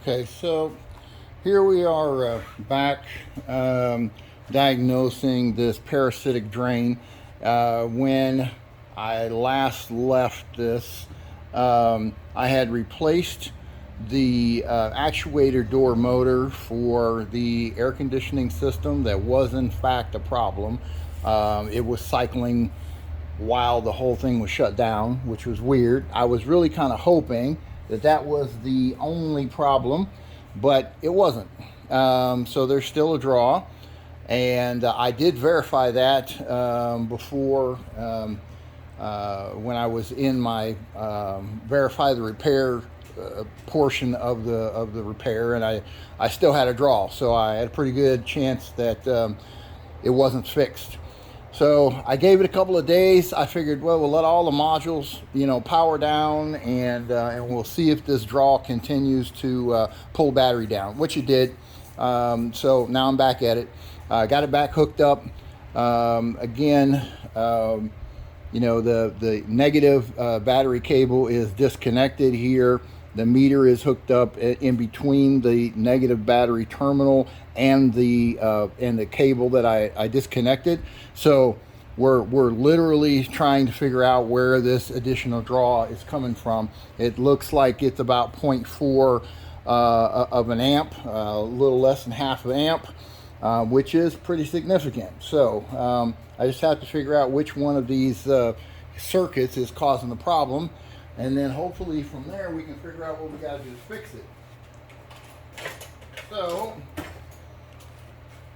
Okay, so here we are back diagnosing this parasitic drain. When I last left this, I had replaced the actuator door motor for the air conditioning system that was in fact a problem. It was cycling while the whole thing was shut down, which was weird. I was really kind of hoping that that was the only problem, but it wasn't. So there's still a draw, and I did verify that before when I was in my verify the repair portion of the repair, and I still had a draw, so I had a pretty good chance that it wasn't fixed. So I gave it a couple of days. I figured, well, we'll let all the modules, power down, and we'll see if this draw continues to pull battery down, which it did. So now I'm back at it. Got it back hooked up. Again, the negative battery cable is disconnected here. The meter is hooked up in between the negative battery terminal and the cable that I disconnected. So we're literally trying to figure out where this additional draw is coming from. It looks like it's about 0.4 of an amp, a little less than half an amp, which is pretty significant. So I just have to figure out which one of these circuits is causing the problem. And then hopefully from there we can figure out what we got to do to fix it. So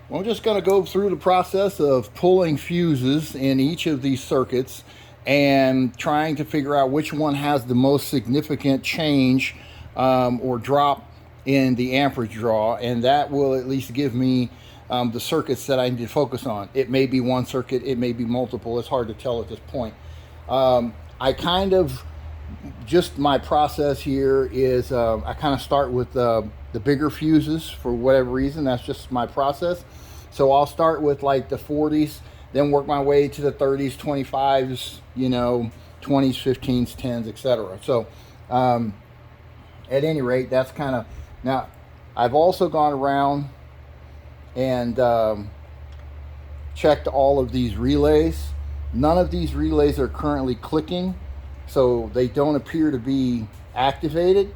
we're just going to go through the process of pulling fuses in each of these circuits and trying to figure out which one has the most significant change or drop in the amperage draw. And that will at least give me the circuits that I need to focus on. It may be one circuit, it may be multiple. It's hard to tell at this point. I kind of just my process here is I kind of start with the bigger fuses for whatever reason. That's just my process. So I'll start with like the 40s, then work my way to the 30s, 25s, 20s, 15s, 10s, etc. So at any rate, that's kind of, now I've also gone around and checked all of these relays. None of these relays are currently clicking, so they don't appear to be activated.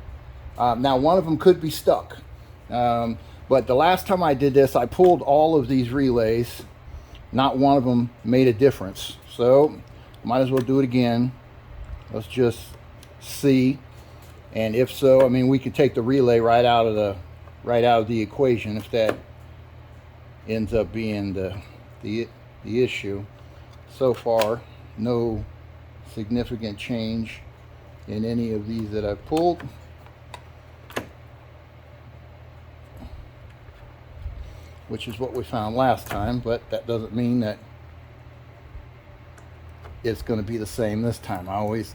Now one of them could be stuck, but the last time I did this, I pulled all of these relays. Not one of them made a difference, so might as well do it again. Let's just see, and if so, I mean, we could take the relay right out of the equation if that ends up being the issue. So far, no significant change in any of these that I've pulled. Which is what we found last time, but that doesn't mean that it's going to be the same this time. I always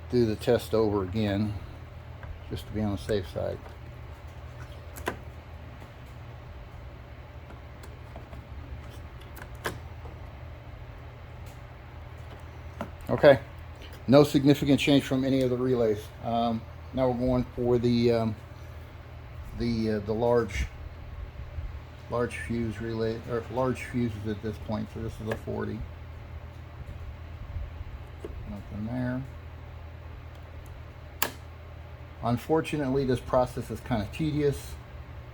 do the test over again just to be on the safe side. Okay, no significant change from any of the relays. Now we're going for the large fuse relay, or large fuses at this point. So this is a 40. Nothing there. Unfortunately, this process is kind of tedious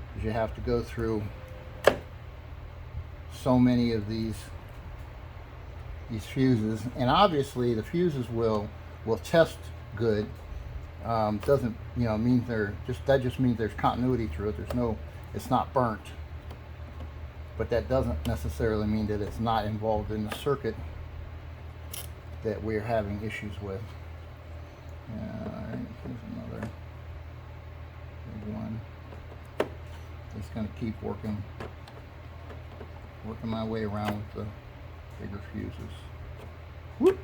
because you have to go through so many of these fuses, and obviously the fuses will test good. Doesn't mean that just means there's continuity through it. It's not burnt, but that doesn't necessarily mean that it's not involved in the circuit that we're having issues with. Alright, here's another big one. Just gonna keep working my way around with the bigger fuses. Whoop!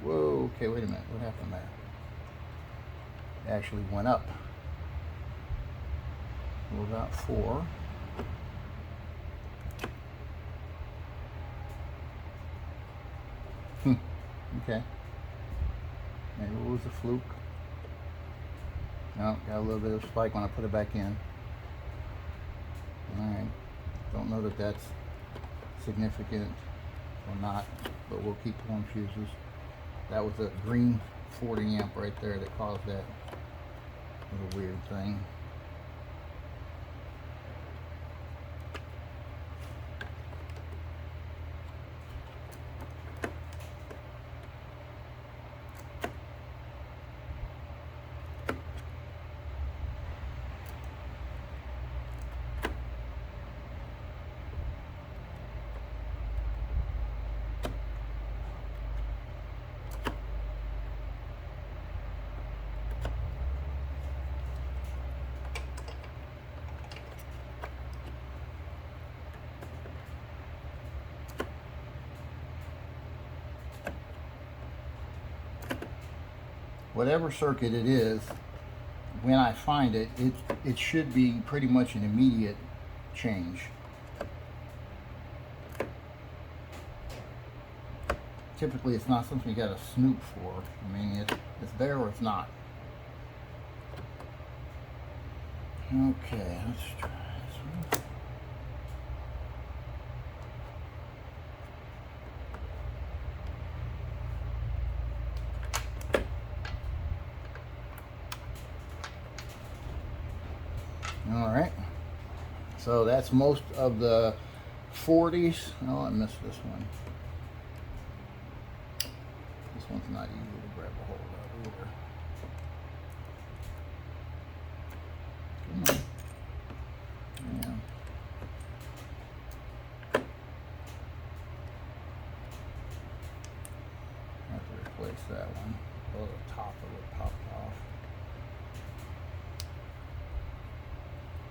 Whoa, okay, wait a minute. What happened there? It actually went up. We're about 4. Okay. Maybe it was a fluke. Oh, got a little bit of spike when I put it back in. Alright. Don't know that that's significant or not, but we'll keep pulling fuses. That was a green 40 amp right there that caused that little weird thing. Whatever circuit it is, when I find it, it should be pretty much an immediate change. Typically, it's not something you got to snoop for. I mean, it's there or it's not. Okay, let's try this one. All right, so that's most of the 40s. Oh, I missed this one. This one's not easy to grab a hold of either. Come on. Yeah. I have to replace that one. Oh, the top of it popped off.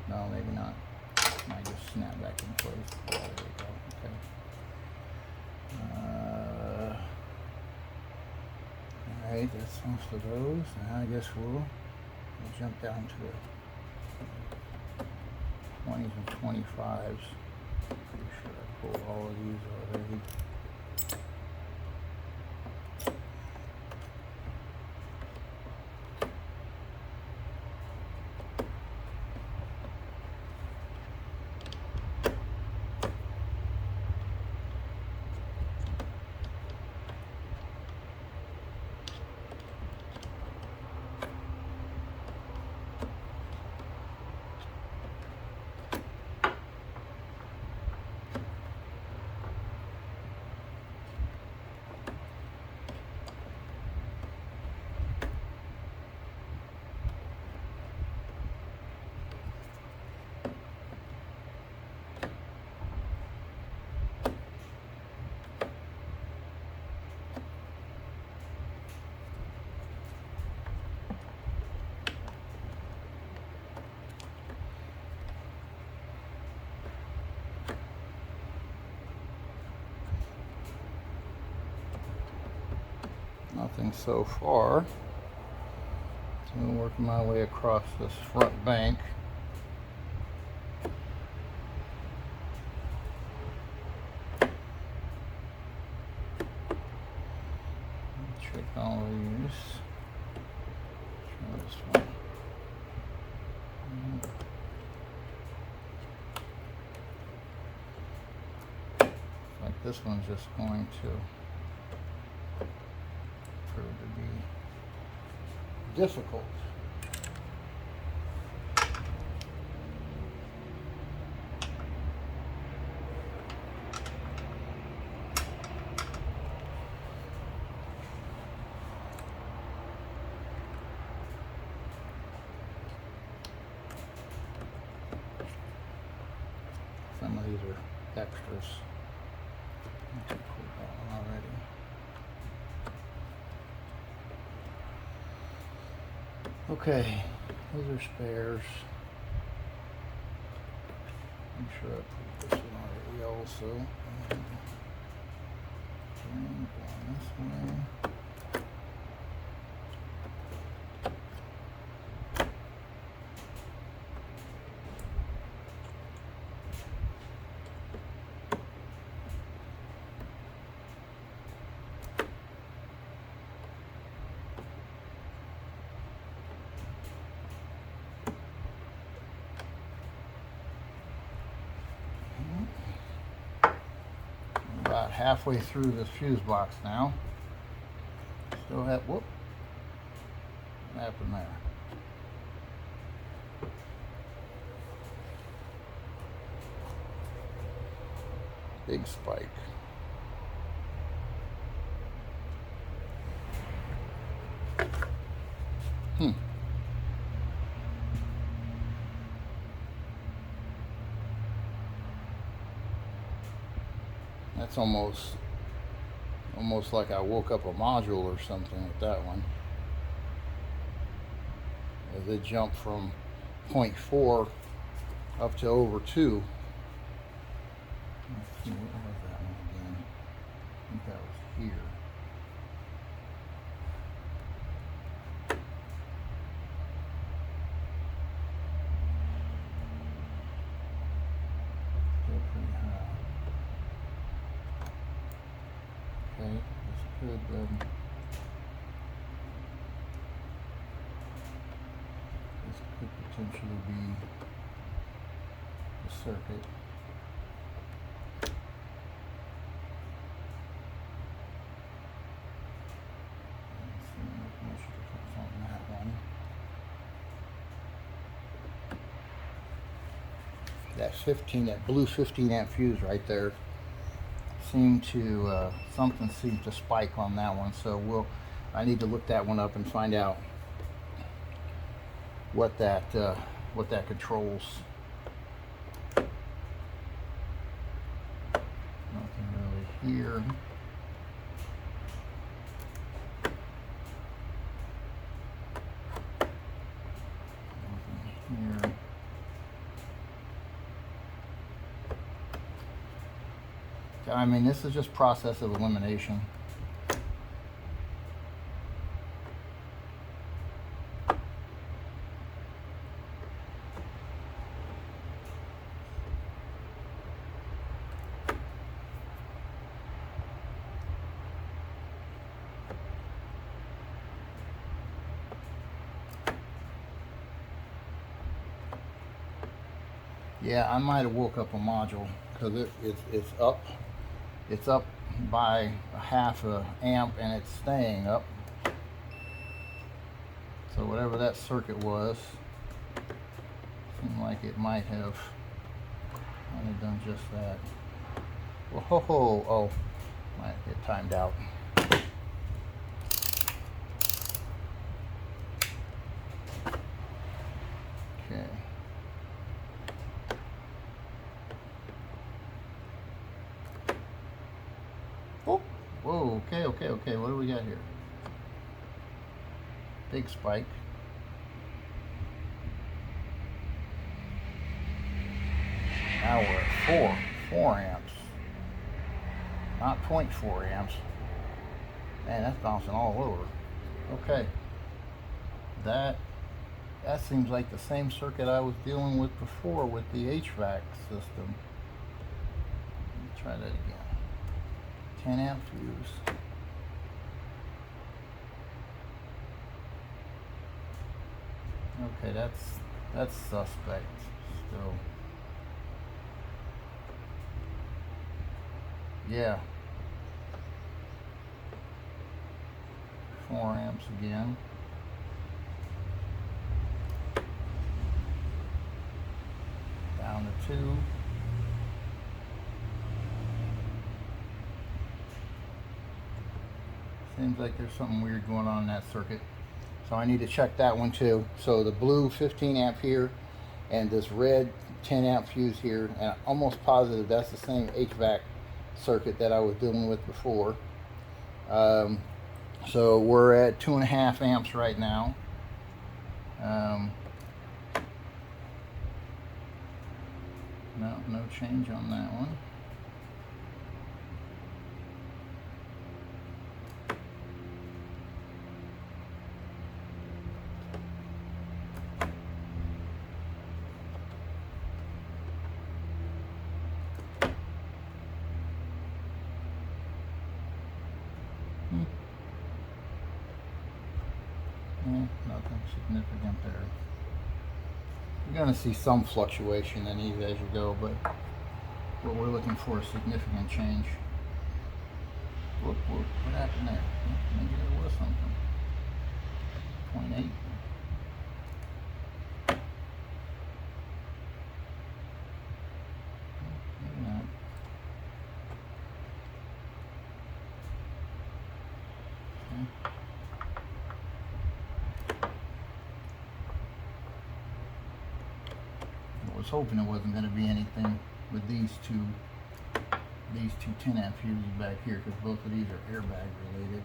No, maybe not. Might just snap back in place. Oh, there we go. Okay. Alright, that's most of those. Now I guess we'll jump down to the 20s and 25s. Pretty sure I pulled all of these already. Nothing so far. So I'm working my way across this front bank. Check all these. Try this one. Like this one's just going to prove to be difficult. Some of these are extras. I think I pulled that one already. Okay, those are spares. I'm sure I put this one already also. Going this way. halfway through this fuse box now. Still have, whoop, what happened there? Big spike. That's almost like I woke up a module or something with that one. As it jumped from 0.4 up to over 2. Let's see, what was that one again? I think that was here. Still pretty high. Okay, this could potentially be the circuit. Let's see, much difference on that one. That blue 15 amp fuse right there seemed to something seemed to spike on that one, so I need to look that one up and find out what that controls. Nothing really here. Nothing here. I mean, this is just process of elimination. Yeah, I might have woke up a module because it's up. It's up by a half a amp and it's staying up. So whatever that circuit was, seemed like it might have done just that. Whoa, oh, might get timed out. Okay. Oh, whoa, okay, what do we got here? Big spike. Now we're at 4 amps. Not 0.4 amps. Man, that's bouncing all over. Okay. That seems like the same circuit I was dealing with before with the HVAC system. Let me try that again. 10 amp fuse. Okay, that's suspect still. Yeah. 4 amps again. Down to 2. Seems like there's something weird going on in that circuit. So I need to check that one too. So the blue 15 amp here and this red 10 amp fuse here, and I'm almost positive that's the same HVAC circuit that I was dealing with before. So we're at 2.5 amps right now. No change on that one. Nothing significant there. You're going to see some fluctuation in these as you go, but what we're looking for is significant change. What happened there? Maybe there was something. 0.8. Maybe not. Okay. I was hoping it wasn't going to be anything with these two 10 amp fuses back here, because both of these are airbag related.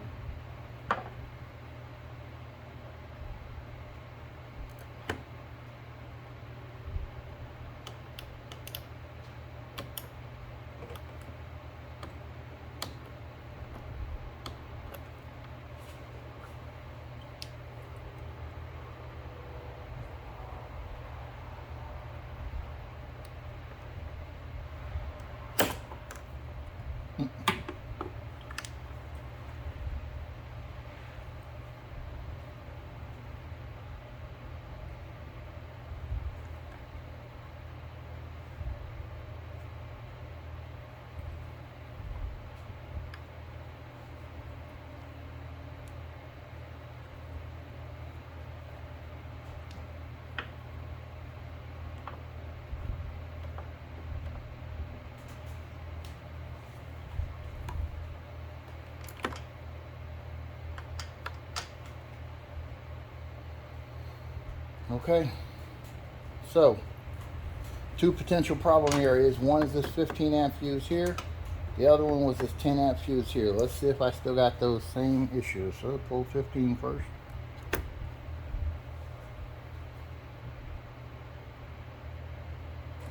Okay, so two potential problem areas. One is this 15 amp fuse here. The other one was this 10 amp fuse here. Let's see if I still got those same issues. So pull 15 first.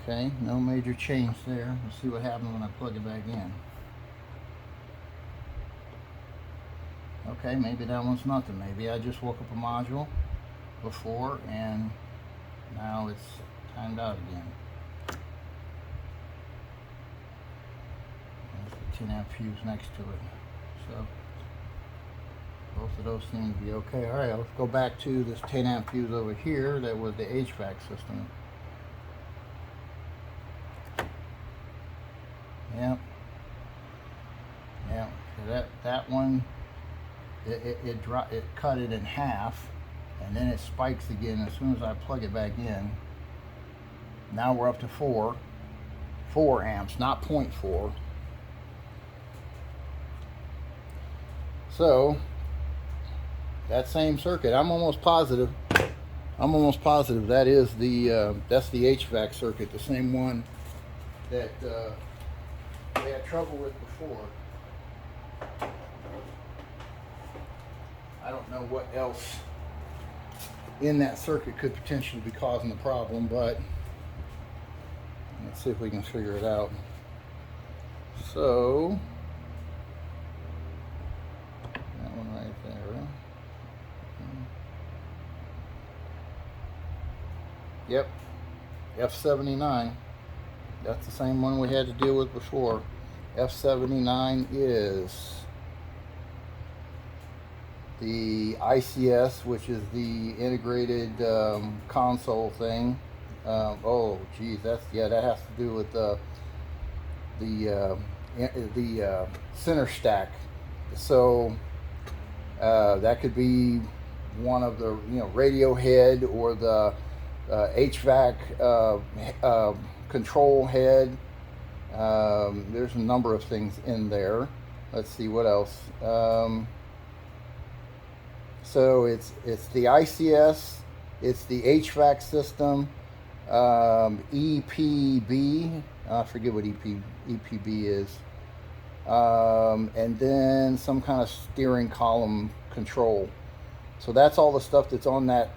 Okay, no major change there. Let's see what happens when I plug it back in. Okay, maybe that one's nothing. Maybe I just woke up a module before and now it's timed out again. There's the 10 amp fuse next to it. So both of those seem to be okay. All right, let's go back to this 10 amp fuse over here. That was the HVAC system. Yep. Yeah. So that one, it cut it in half, and then it spikes again as soon as I plug it back in. Now we're up to 4 amps, not 0.4. So that same circuit, I'm almost positive that is that's the HVAC circuit, the same one that we had trouble with before. I don't know what else in that circuit could potentially be causing the problem, but let's see if we can figure it out. So that one right there. Yep, F79. That's the same one we had to deal with before. F79 is the ICS, which is the integrated console thing. Oh, geez, that has to do with the center stack. So that could be one of the radio head or the HVAC control head. There's a number of things in there. Let's see what else. So it's the ICS, it's the HVAC system, EPB. I forget what EPB is, and then some kind of steering column control. So that's all the stuff that's on that.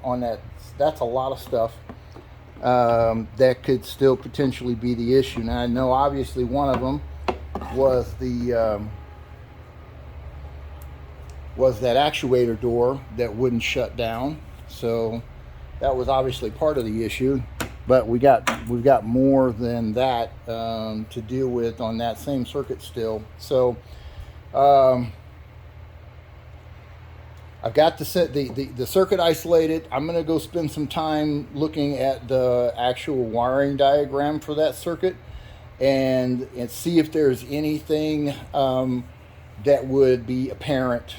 That's a lot of stuff that could still potentially be the issue. Now I know obviously one of them was was that actuator door that wouldn't shut down. So that was obviously part of the issue, but we've got more than that to deal with on that same circuit still. So I've got the circuit isolated. I'm going to go spend some time looking at the actual wiring diagram for that circuit and see if there's anything that would be apparent,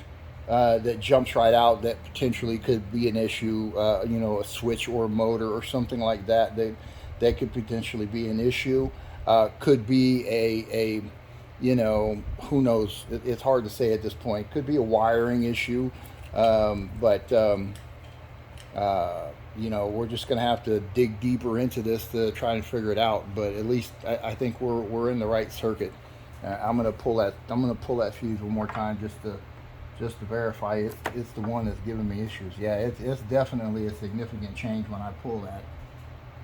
that jumps right out, that potentially could be an issue. You know, a switch or a motor or something like that that could potentially be an issue. Could be a you know, who knows? It's hard to say at this point. Could be a wiring issue, but you know, we're just going to have to dig deeper into this to try and figure it out. But at least I think we're in the right circuit. I'm going to pull that. I'm going to pull that fuse one more time just to verify it's the one that's giving me issues. Yeah, it's definitely a significant change when I pull that.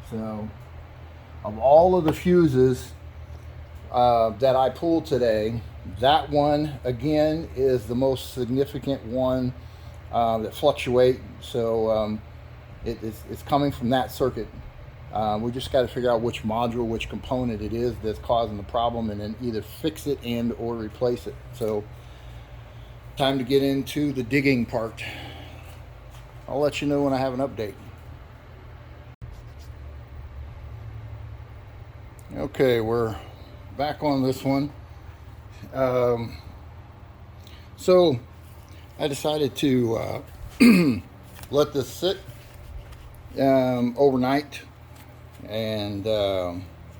So, of all of the fuses that I pulled today, that one again is the most significant one that fluctuate. So it's coming from that circuit. We just got to figure out which module, which component it is that's causing the problem, and then either fix it and or replace it. So time to get into the digging part. I'll let you know when I have an update. Okay, we're back on this one. So I decided to let this sit overnight, and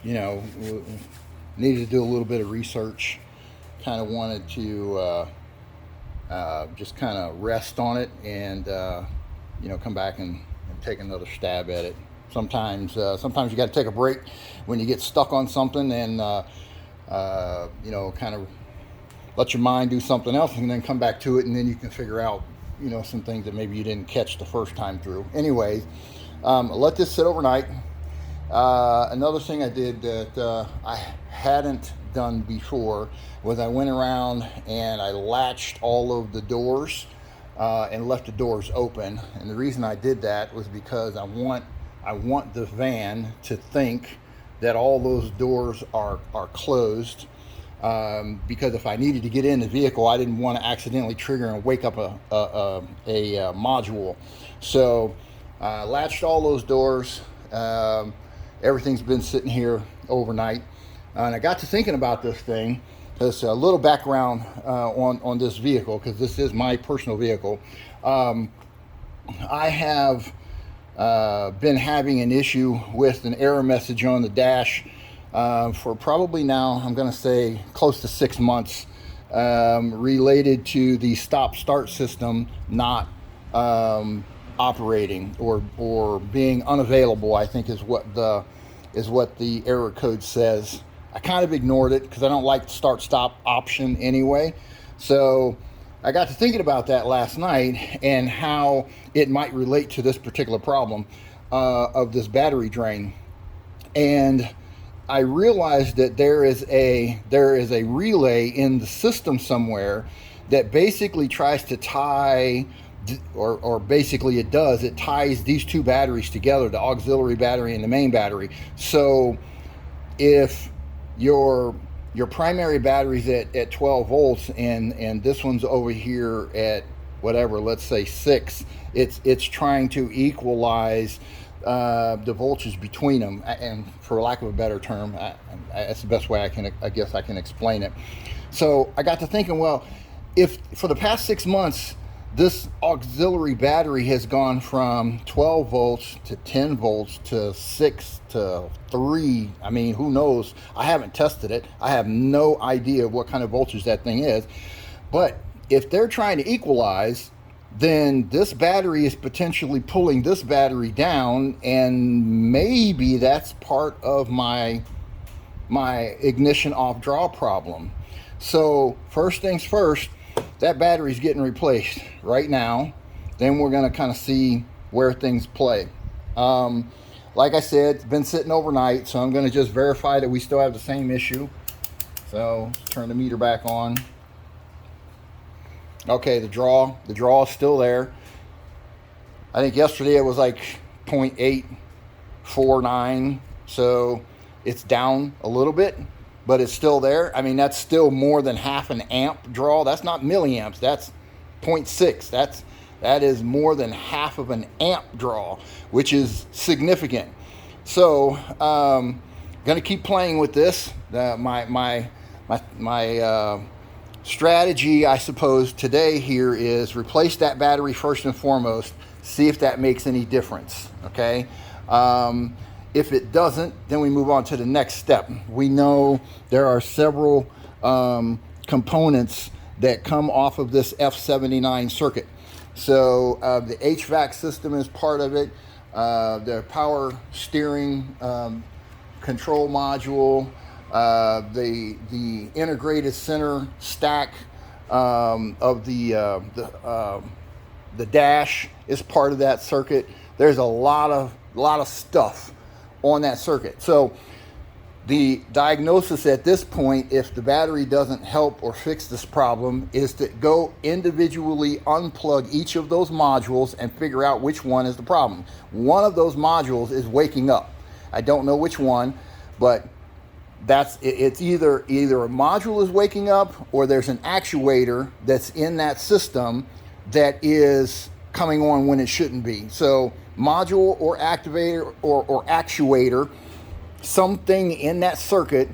you know, needed to do a little bit of research. Kind of wanted to just kind of rest on it, and you know, come back and take another stab at it. Sometimes you got to take a break when you get stuck on something, and you know, kind of let your mind do something else, and then come back to it, and then you can figure out, you know, some things that maybe you didn't catch the first time through. Anyways, let this sit overnight. Another thing I did that I hadn't done before was I went around and I latched all of the doors and left the doors open. And the reason I did that was because I want the van to think that all those doors are closed. Because if I needed to get in the vehicle, I didn't want to accidentally trigger and wake up a module. So latched all those doors. Everything's been sitting here overnight, and I got to thinking about this thing. There's a little background on this vehicle, because this is my personal vehicle. I have been having an issue with an error message on the dash for probably now, I'm going to say, close to 6 months, related to the stop-start system not operating or being unavailable, I think is what the error code says. I kind of ignored it because I don't like the start-stop option anyway. So I got to thinking about that last night and how it might relate to this particular problem of this battery drain. And I realized that there is a relay in the system somewhere that basically tries to tie, or basically it does, it ties these two batteries together, the auxiliary battery and the main battery. So if your primary battery's at 12 volts and this one's over here at whatever, let's say 6, it's trying to equalize the voltage between them, and for lack of a better term, that's the best way I guess I can explain it. So I got to thinking, well, if for the past 6 months this auxiliary battery has gone from 12 volts to 10 volts to 6 to 3, I mean, who knows? I haven't tested it. I have no idea what kind of voltage that thing is. But if they're trying to equalize, then this battery is potentially pulling this battery down, and maybe that's part of my ignition off draw problem. So first things first, that battery's getting replaced right now. Then we're going to kind of see where things play. Like I said, it's been sitting overnight, so I'm going to just verify that we still have the same issue. So let's turn the meter back on. Okay, the draw is still there. I think yesterday it was like 0.849, so it's down a little bit, but it's still there. I mean, that's still more than half an amp draw. That's not milliamps, that's 0.6. That is more than half of an amp draw, which is significant. So gonna keep playing with this. My strategy, I suppose, today here is replace that battery first and foremost, see if that makes any difference, okay? If it doesn't, then we move on to the next step. We know there are several components that come off of this F79 circuit. So the HVAC system is part of it, the power steering control module, the integrated center stack of the dash is part of that circuit. There's a lot of stuff on that circuit. So the diagnosis at this point, if the battery doesn't help or fix this problem, is to go individually unplug each of those modules and figure out which one is the problem. One of those modules is waking up. I don't know which one, but it's either a module is waking up, or there's an actuator that's in that system that is coming on when it shouldn't be. So module or activator or actuator, something in that circuit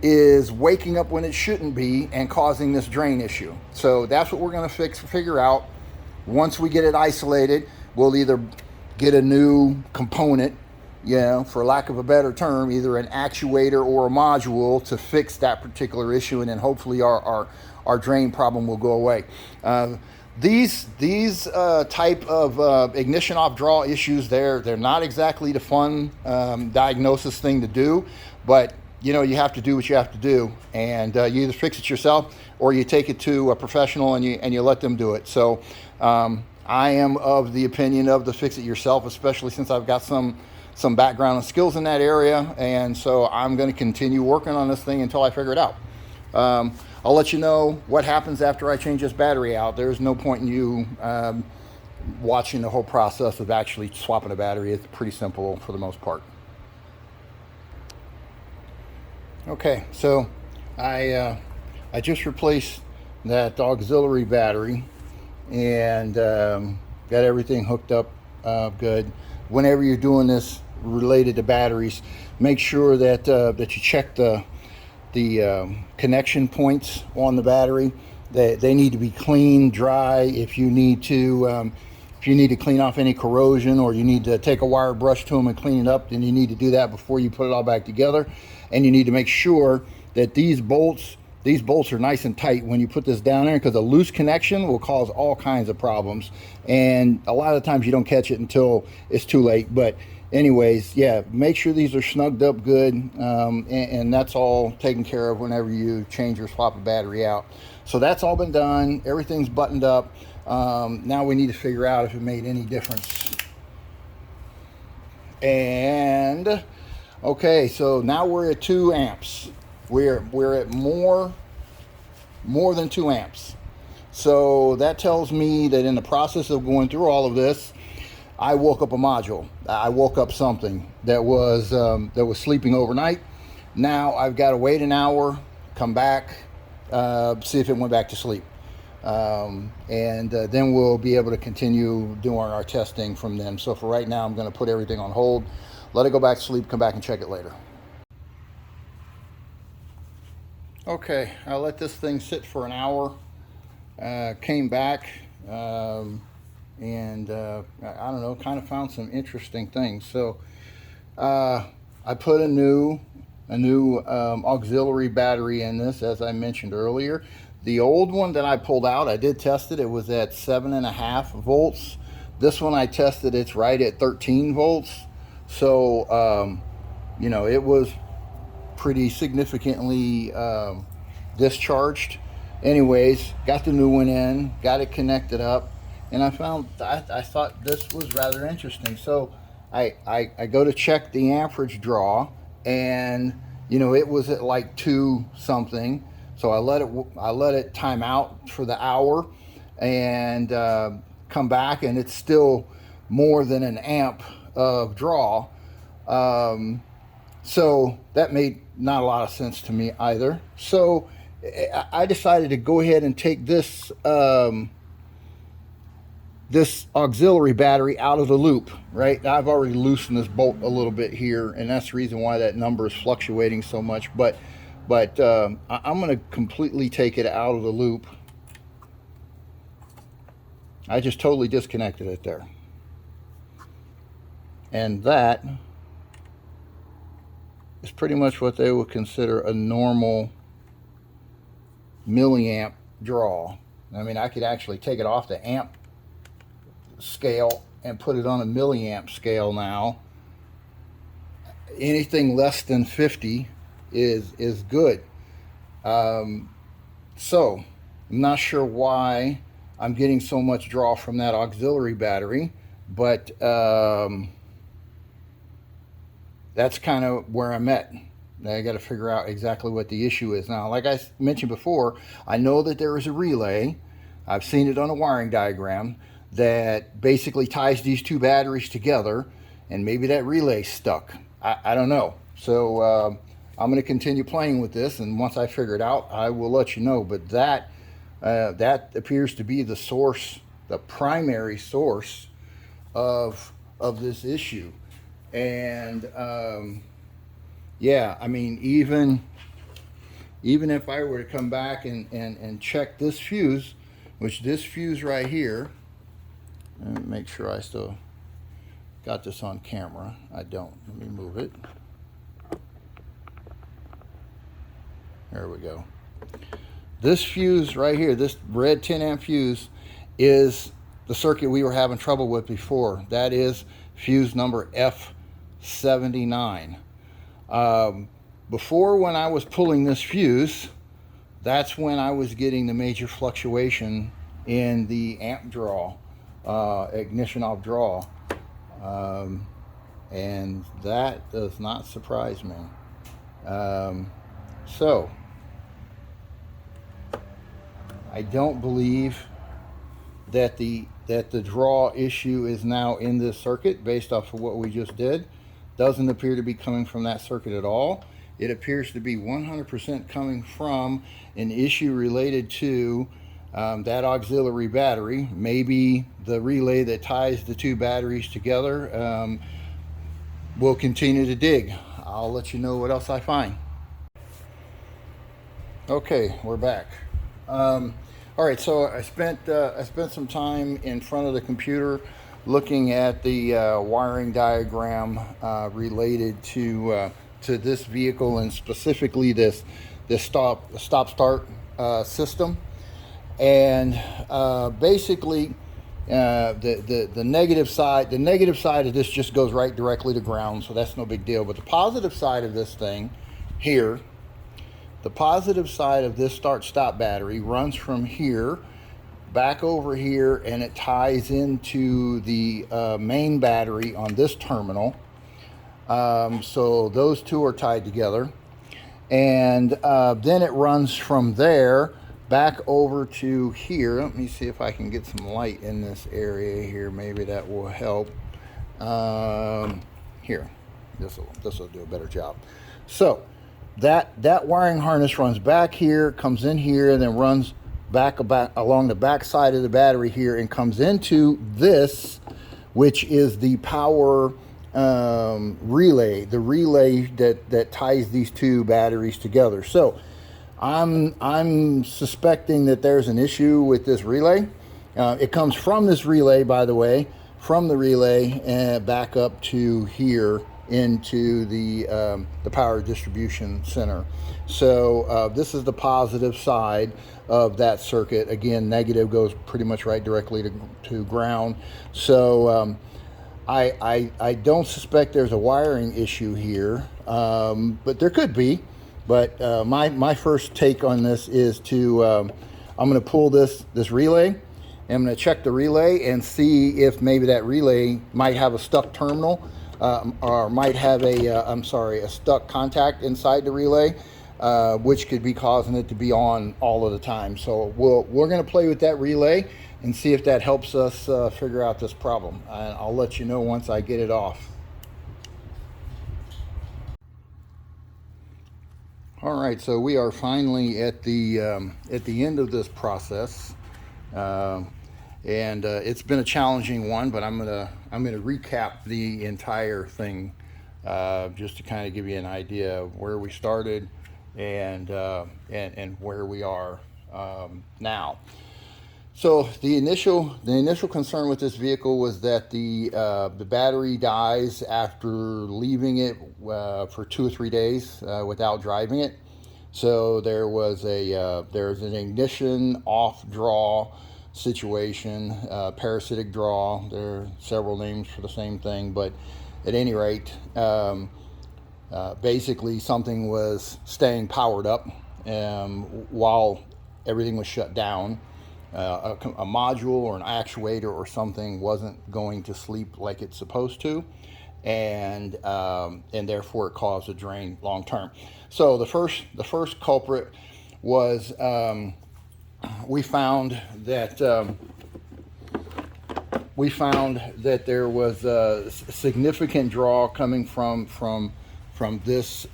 is waking up when it shouldn't be and causing this drain issue. So that's what we're going to figure out. Once we get it isolated, we'll either get a new component, for lack of a better term, either an actuator or a module to fix that particular issue, and then hopefully our drain problem will go away. These type of ignition off draw issues, they're not exactly the fun diagnosis thing to do, but you have to do what you have to do, and you either fix it yourself or you take it to a professional and you let them do it. So I am of the opinion of the fix it yourself, especially since I've got some background and skills in that area, and so I'm going to continue working on this thing until I figure it out. I'll let you know what happens after I change this battery out. There's no point in you watching the whole process of actually swapping a battery. It's pretty simple for the most part. Okay, so I just replaced that auxiliary battery and got everything hooked up good. Whenever you're doing this related to batteries, make sure that you check the connection points on the battery. They need to be clean, dry. If you need to clean off any corrosion, or you need to take a wire brush to them and clean it up, then you need to do that before you put it all back together. And you need to make sure that these bolts are nice and tight when you put this down there, because a loose connection will cause all kinds of problems, and a lot of times you don't catch it until it's too late. But anyways, yeah, make sure these are snugged up good, and that's all taken care of whenever you change or swap a battery out. So that's all been done. Everything's buttoned up. Now we need to figure out if it made any difference. And okay, so now we're at 2 amps. We're at more than 2 amps. So that tells me that in the process of going through all of this, I woke up a module. I woke up something that was sleeping overnight. Now I've got to wait an hour, come back, see if it went back to sleep, and then we'll be able to continue doing our testing from then. So for right now, I'm going to put everything on hold, let it go back to sleep, come back and check it later. Okay, I let this thing sit for an hour, came back, and I don't know, kind of found some interesting things. So I put a new auxiliary battery in this, as I mentioned earlier. The old one that I pulled out, I did test it. It was at 7.5 volts. This one I tested, it's right at 13 volts. So it was pretty significantly discharged. Anyways, got the new one in, got it connected up, and I thought this was rather interesting. So I go to check the amperage draw, and it was at like 2 something. So I let it time out for the hour, and come back, and it's still more than an amp of draw. So that made not a lot of sense to me either. So I decided to go ahead and take this this auxiliary battery out of the loop. Right, I've already loosened this bolt a little bit here, and that's the reason why that number is fluctuating so much. But But I'm going to completely take it out of the loop. I just totally disconnected it there. And that is pretty much what they would consider a normal milliamp draw. I mean, I could actually take it off the amp scale and put it on a milliamp scale now. Anything less than 50 is good. So I'm not sure why I'm getting so much draw from that auxiliary battery, but that's kind of where I'm at. I got to figure out exactly what the issue is. Now, like I mentioned before, I know that there is a relay. I've seen it on a wiring diagram that basically ties these two batteries together, and maybe that relay's stuck. I don't know. So I'm going to continue playing with this, and once I figure it out, I will let you know. But that appears to be the source, the primary source of this issue. And yeah, I mean, even if I were to come back and check this fuse, which this fuse right here, let me make sure I still got this on camera. I don't. Let me move it. There we go. This fuse right here, this red 10 amp fuse, is the circuit we were having trouble with before. That is fuse number F79. Before, when I was pulling this fuse, that's when I was getting the major fluctuation in the amp draw, ignition off draw. And that does not surprise me. So I don't believe that the draw issue is now in this circuit based off of what we just did. Doesn't appear to be coming from that circuit at all. It appears to be 100% coming from an issue related to that auxiliary battery. Maybe the relay that ties the two batteries together. We'll continue to dig. I'll let you know what else I find. Okay, we're back. All right, so I spent some time in front of the computer looking at the wiring diagram related to this vehicle, and specifically this stop-start system. And basically, the negative side of this just goes right directly to ground, so that's no big deal. But the positive side of this thing here, the positive side of this start-stop battery runs from here back over here, and it ties into the main battery on this terminal. So those two are tied together, and then it runs from there back over to here. Let me see if I can get some light in this area here. Maybe that will help. Here, this will do a better job. So that wiring harness runs back here, comes in here, and then runs back along the back side of the battery here, and comes into this, which is the power relay, the relay that ties these two batteries together. So I'm suspecting that there's an issue with this relay. It comes from this relay, by the way, from the relay and back up to here into the power distribution center. So this is the positive side of that circuit. Again, negative goes pretty much right directly to ground. So I don't suspect there's a wiring issue here, but there could be. But my first take on this is to I'm going to pull this relay, and I'm going to check the relay and see if maybe that relay might have a stuck terminal, or might have a stuck contact inside the relay, which could be causing it to be on all of the time. So we're going to play with that relay and see if that helps us figure out this problem. And I'll let you know once I get it off. All right, so we are finally at the end of this process, and it's been a challenging one. But I'm gonna recap the entire thing just to kind of give you an idea of where we started, and where we are now. So the initial concern with this vehicle was that the battery dies after leaving it for 2 or 3 days without driving it. So there's an ignition off draw situation, parasitic draw. There are several names for the same thing, but at any rate, basically something was staying powered up while everything was shut down. A module or an actuator or something wasn't going to sleep like it's supposed to, and therefore it caused a drain long term. So the first culprit was we found that there was a significant draw coming from this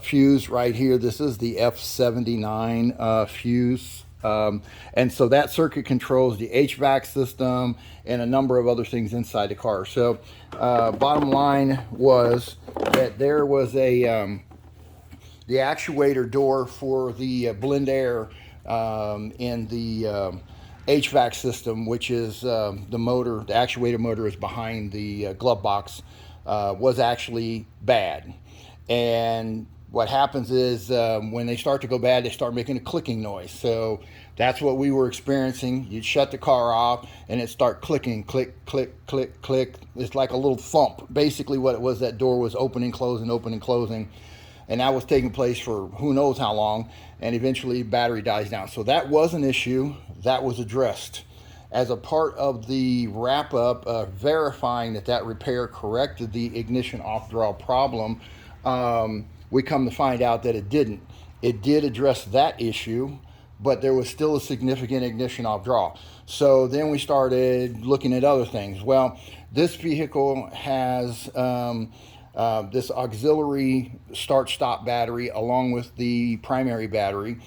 fuse right here. This is the F79 fuse. And so that circuit controls the HVAC system and a number of other things inside the car. So bottom line was that there was the actuator door for the blend air in the HVAC system, which is the motor, the actuator motor is behind the glove box, was actually bad. And what happens is when they start to go bad, they start making a clicking noise. So that's what we were experiencing. You'd shut the car off and it start clicking, click, click, click, click. It's like a little thump. Basically what it was, that door was opening, closing. And that was taking place for who knows how long. And eventually battery dies down. So that was an issue that was addressed. As a part of the wrap up, verifying that repair corrected the ignition off draw problem, we come to find out that it didn't. It did address that issue, but there was still a significant ignition off draw. So then we started looking at other things. Well, this vehicle has this auxiliary start-stop battery along with the primary battery,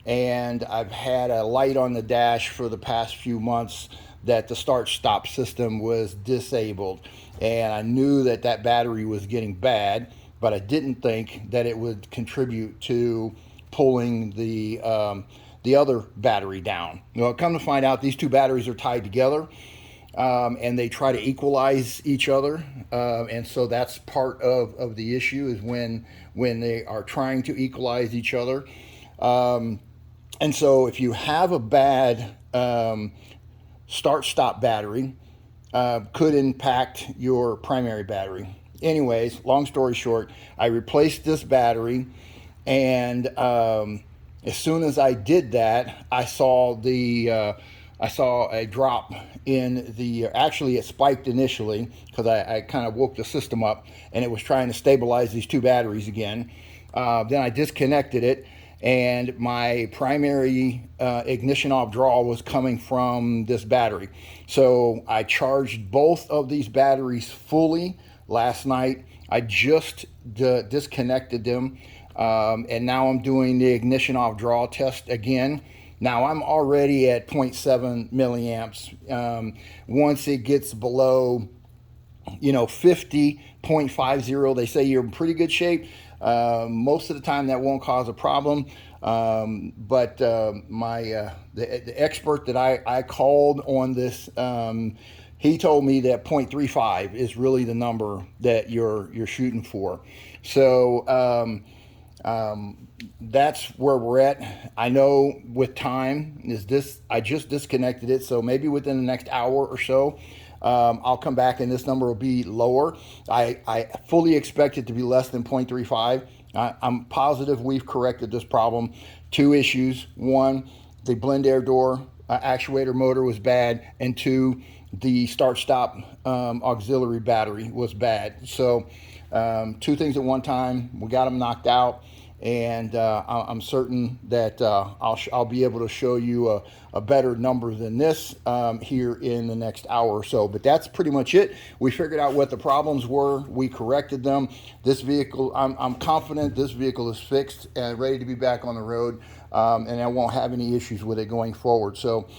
and I've had a light on the dash for the past few months that the start-stop system was disabled, and I knew that battery was getting bad, but I didn't think that it would contribute to pulling the other battery down. Well, come to find out, these two batteries are tied together, and they try to equalize each other, and so that's part of the issue, is when they are trying to equalize each other. And so if you have a bad start-stop battery, could impact your primary battery. Anyways, long story short, I replaced this battery, and as soon as I did that, I saw a drop in the. Actually, it spiked initially because I kind of woke the system up, and it was trying to stabilize these two batteries again. Then I disconnected it, and my primary ignition off draw was coming from this battery. So I charged both of these batteries fully last night. I just disconnected them, and now I'm doing the ignition off draw test again. Now I'm already at 0.7 milliamps. Once it gets below 50.50, they say you're in pretty good shape. Most of the time that won't cause a problem, but the expert that I called on this, he told me that 0.35 is really the number that you're shooting for. So that's where we're at. I know with time I just disconnected it, so maybe within the next hour or so, I'll come back and this number will be lower. I fully expect it to be less than 0.35. I'm positive we've corrected this problem. Two issues: one, the blend air door actuator motor was bad, and two, the start-stop auxiliary battery was bad. So two things at one time. We got them knocked out, and I'm certain that I'll be able to show you a better number than this here in the next hour or so. But that's pretty much it. We figured out what the problems were. We corrected them. This vehicle, I'm confident this vehicle is fixed and ready to be back on the road, and I won't have any issues with it going forward. So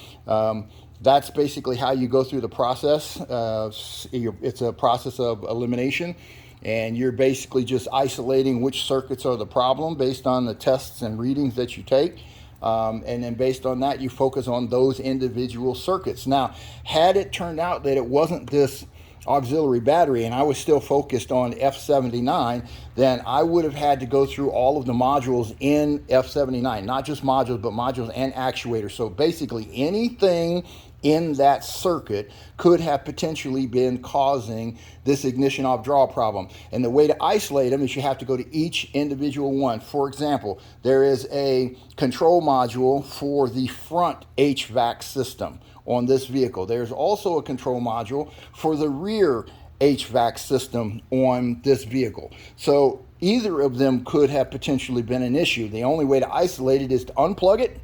that's basically how you go through the process. It's a process of elimination. and you're basically just isolating which circuits are the problem based on the tests and readings that you take. And then based on that, you focus on those individual circuits. Now, had it turned out that it wasn't this auxiliary battery and I was still focused on F79, then I would have had to go through all of the modules in F79, not just modules, but modules and actuators. So basically anything in that circuit could have potentially been causing this ignition off draw problem. And the way to isolate them is you have to go to each individual one. For example, there is a control module for the front HVAC system on this vehicle. There's also a control module for the rear HVAC system on this vehicle. So either of them could have potentially been an issue. The only way to isolate it is to unplug it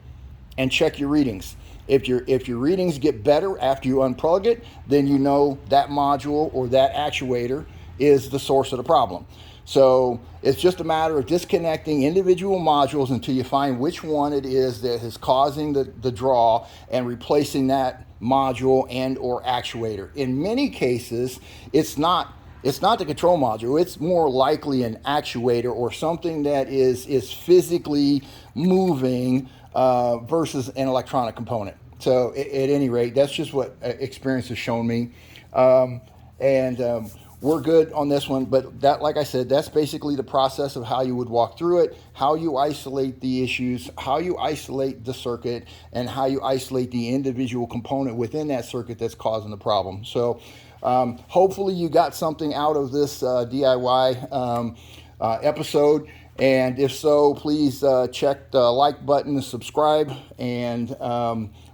and check your readings. If your readings get better after you unplug it, then you know that module or that actuator is the source of the problem. So it's just a matter of disconnecting individual modules until you find which one it is that is causing the draw and replacing that module and or actuator. In many cases, it's not the control module. It's more likely an actuator or something that is physically moving versus an electronic component. So at any rate, that's just what experience has shown me. We're good on this one, but that, like I said, that's basically the process of how you would walk through it, how you isolate the issues, how you isolate the circuit, and how you isolate the individual component within that circuit that's causing the problem. So hopefully you got something out of this DIY episode. And if so, please check the like button, subscribe, and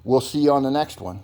we'll see you on the next one.